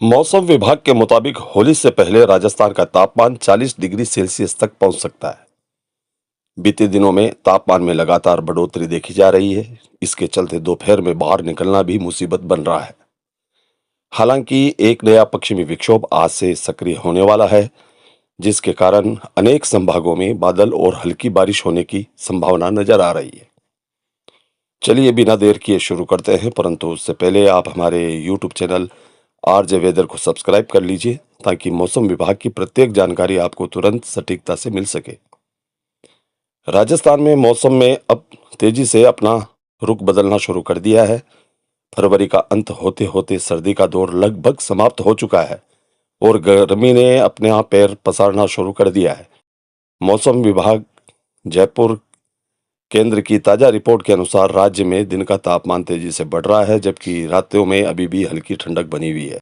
मौसम विभाग के मुताबिक होली से पहले राजस्थान का तापमान 40 डिग्री सेल्सियस तक पहुंच सकता है। बीते दिनों में तापमान में लगातार बढ़ोतरी देखी जा रही है। इसके चलते दोपहर में बाहर निकलना भी मुसीबत बन रहा है। हालांकि एक नया पश्चिमी विक्षोभ आज से सक्रिय होने वाला है, जिसके कारण अनेक संभागों में बादल और हल्की बारिश होने की संभावना नजर आ रही है। चलिए बिना देर किए शुरू करते हैं, परंतु उससे पहले आप हमारे यूट्यूब चैनल आरजे वेदर को सब्सक्राइब कर लीजिए ताकि मौसम विभाग की प्रत्येक जानकारी आपको तुरंत सटीकता से मिल सके। राजस्थान में मौसम में अब तेजी से अपना रुख बदलना शुरू कर दिया है। फरवरी का अंत होते होते सर्दी का दौर लगभग समाप्त हो चुका है और गर्मी ने अपने यहाँ पैर पसारना शुरू कर दिया है। मौसम विभाग जयपुर केंद्र की ताजा रिपोर्ट के अनुसार राज्य में दिन का तापमान तेजी से बढ़ रहा है, जबकि रातों में अभी भी हल्की ठंडक बनी हुई है।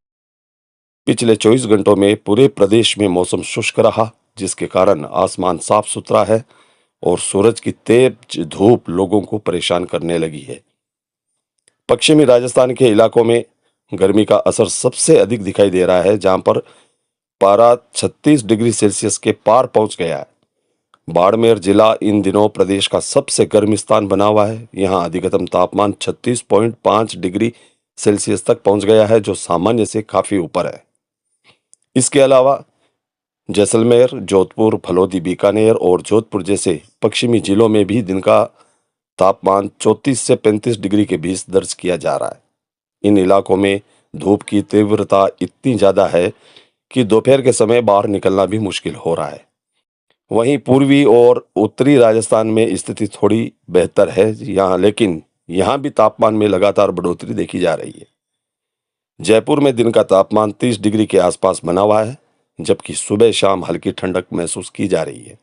पिछले 24 घंटों में पूरे प्रदेश में मौसम शुष्क रहा, जिसके कारण आसमान साफ सुथरा है और सूरज की तेज धूप लोगों को परेशान करने लगी है। पश्चिमी राजस्थान के इलाकों में गर्मी का असर सबसे अधिक दिखाई दे रहा है, जहां पर पारा 36 डिग्री सेल्सियस के पार पहुंच गया है। बाड़मेर जिला इन दिनों प्रदेश का सबसे गर्म स्थान बना हुआ है। यहाँ अधिकतम तापमान 36.5 डिग्री सेल्सियस तक पहुंच गया है, जो सामान्य से काफी ऊपर है। इसके अलावा जैसलमेर, जोधपुर, फलोदी, बीकानेर और जोधपुर जैसे पश्चिमी जिलों में भी दिन का तापमान 34 से 35 डिग्री के बीच दर्ज किया जा रहा है। इन इलाकों में धूप की तीव्रता इतनी ज्यादा है कि दोपहर के समय बाहर निकलना भी मुश्किल हो रहा है। वहीं पूर्वी और उत्तरी राजस्थान में स्थिति थोड़ी बेहतर है लेकिन यहाँ भी तापमान में लगातार बढ़ोतरी देखी जा रही है। जयपुर में दिन का तापमान 30 डिग्री के आसपास बना हुआ है, जबकि सुबह शाम हल्की ठंडक महसूस की जा रही है।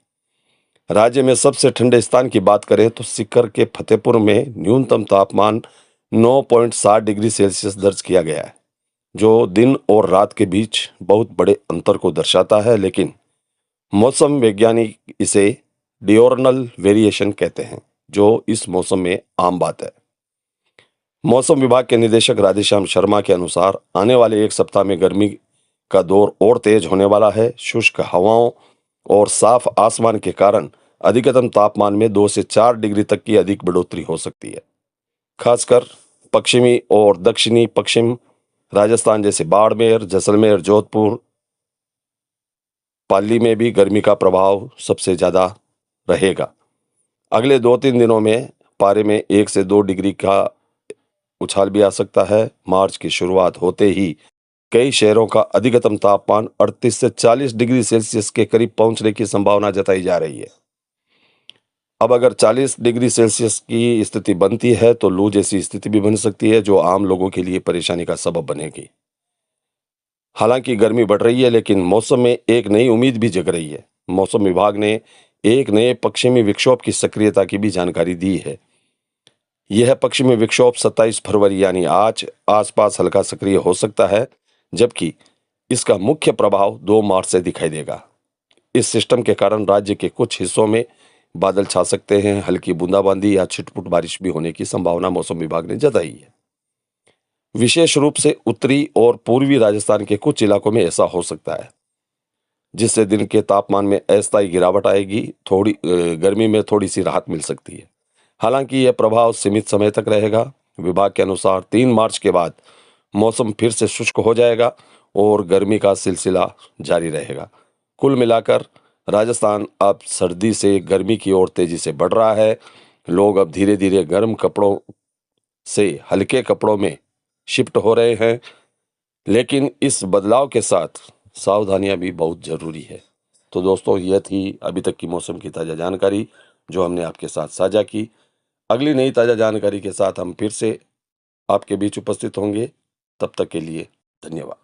राज्य में सबसे ठंडे स्थान की बात करें तो सीकर के फतेहपुर में न्यूनतम तापमान 9.7 डिग्री सेल्सियस दर्ज किया गया है, जो दिन और रात के बीच बहुत बड़े अंतर को दर्शाता है। लेकिन मौसम वैज्ञानिक इसे डियोर्नल वेरिएशन कहते हैं, जो इस मौसम में आम बात है। मौसम विभाग के निदेशक राधेश्याम शर्मा के अनुसार आने वाले एक सप्ताह में गर्मी का दौर और तेज होने वाला है। शुष्क हवाओं और साफ आसमान के कारण अधिकतम तापमान में 2 से 4 डिग्री तक की अधिक बढ़ोतरी हो सकती है। खासकर पश्चिमी और दक्षिणी पश्चिम राजस्थान जैसे बाड़मेर, जैसलमेर, जोधपुर, पाली में भी गर्मी का प्रभाव सबसे ज्यादा रहेगा। अगले 2-3 दिनों में पारे में 1 से 2 डिग्री का उछाल भी आ सकता है। मार्च की शुरुआत होते ही कई शहरों का अधिकतम तापमान 38 से 40 डिग्री सेल्सियस के करीब पहुंचने की संभावना जताई जा रही है। अब अगर 40 डिग्री सेल्सियस की स्थिति बनती है तो लू जैसी स्थिति भी बन सकती है, जो आम लोगों के लिए परेशानी का सबब बनेगी। हालांकि गर्मी बढ़ रही है, लेकिन मौसम में एक नई उम्मीद भी जग रही है। मौसम विभाग ने एक नए पश्चिमी विक्षोभ की सक्रियता की भी जानकारी दी है। यह पश्चिमी विक्षोभ 27 फरवरी यानी आज आसपास हल्का सक्रिय हो सकता है, जबकि इसका मुख्य प्रभाव 2 मार्च से दिखाई देगा। इस सिस्टम के कारण राज्य के कुछ हिस्सों में बादल छा सकते हैं। हल्की बूंदाबांदी या छिटपुट बारिश भी होने की संभावना मौसम विभाग ने जताई है। विशेष रूप से उत्तरी और पूर्वी राजस्थान के कुछ इलाकों में ऐसा हो सकता है, जिससे दिन के तापमान में अस्थायी गिरावट आएगी। गर्मी में थोड़ी सी राहत मिल सकती है। हालांकि यह प्रभाव सीमित समय तक रहेगा। विभाग के अनुसार 3 मार्च के बाद मौसम फिर से शुष्क हो जाएगा और गर्मी का सिलसिला जारी रहेगा। कुल मिलाकर राजस्थान अब सर्दी से गर्मी की ओर तेजी से बढ़ रहा है। लोग अब धीरे धीरे गर्म कपड़ों से हल्के कपड़ों में शिफ्ट हो रहे हैं, लेकिन इस बदलाव के साथ सावधानियां भी बहुत जरूरी है। तो दोस्तों, यह थी अभी तक की मौसम की ताज़ा जानकारी जो हमने आपके साथ साझा की। अगली नई ताज़ा जानकारी के साथ हम फिर से आपके बीच उपस्थित होंगे। तब तक के लिए धन्यवाद।